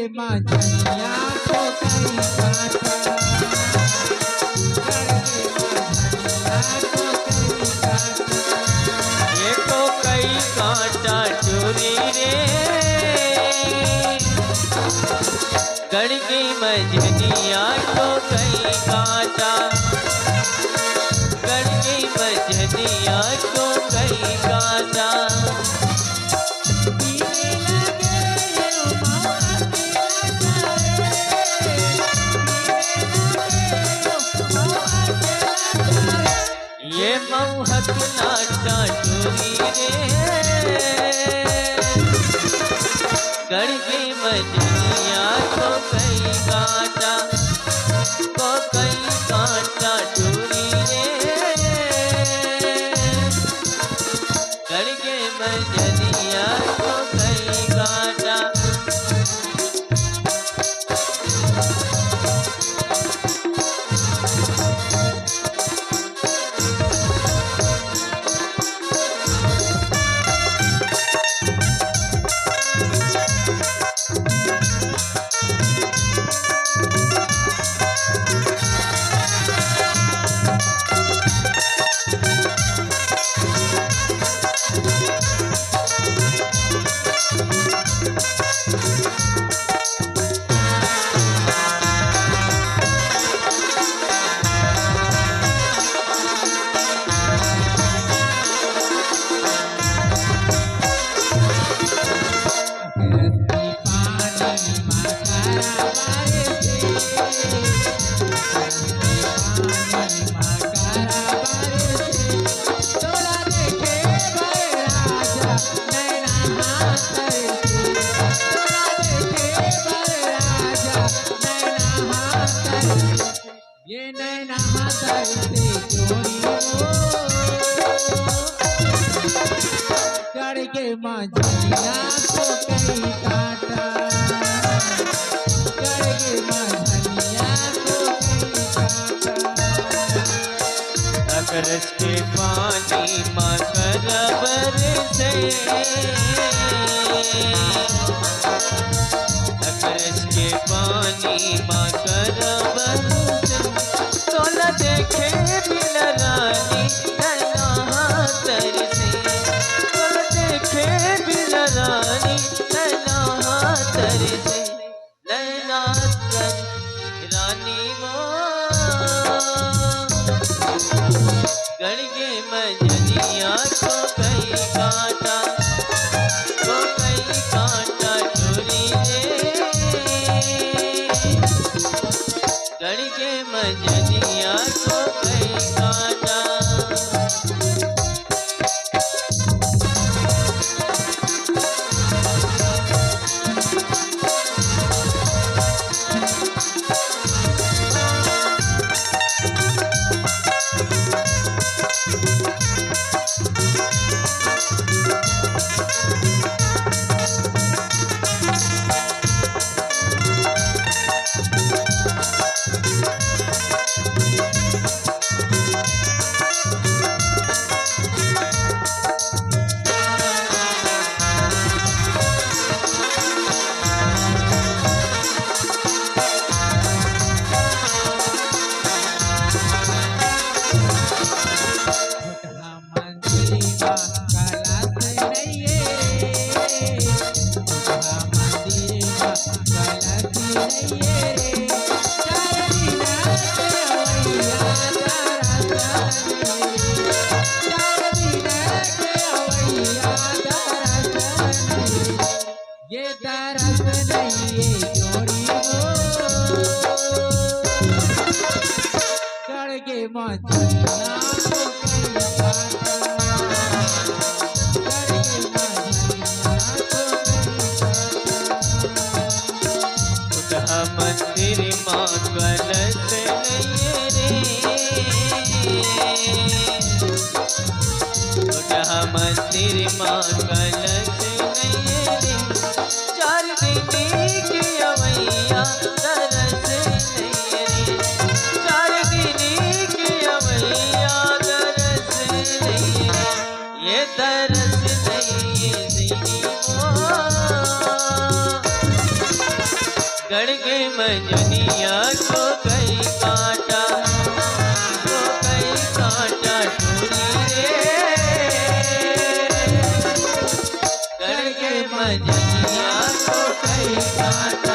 माझनिया को कहीं काटा, गड़ के माझनिया को कहीं काटा। ये तो कई कांटा चोरी रे, गड़ की मझनिया को कई कांटा, गड़ की मझनिया को कई कांटा। ये मौहक नाटा चोरी रे, गड़ की मझनिया को कई कांटा, को कई कांटा चोरी रे, गड़ के मझनिया को कई कांटा। ये नैना तरसे चोरी गड़ के माझनिया को कहीं काटा, गड़ के माझनिया को कहीं काटा। अकरस के पानी मकर बरसे, अकरस के पानी मकर बरसे, तोला देखे बिन रानी नैना तरसे, तोला देखे बिन रानी नैना तरसे, नैना रानी वो गड़ के मझनिया को कई कांटा, को कई कांटा चोरी रे, गड़ के मझनिया को कई कांटा। ये तरस नहीं ये चोरी गड़ के माझनिया को कहीं काटा, गड़ के माझनिया को कहीं काटा। मंदिर माँ कलश रे, मंदिर माँ कलश नहीं रे, चार दिन की अवैया तरस नहीं रे, चार दिन की अवैया तरस नहीं रे, ये तरस नहीं ये मंजनिया को कई कांटा, को कई कांटा चोरी रे। गड़ के मंजनिया को कई कांटा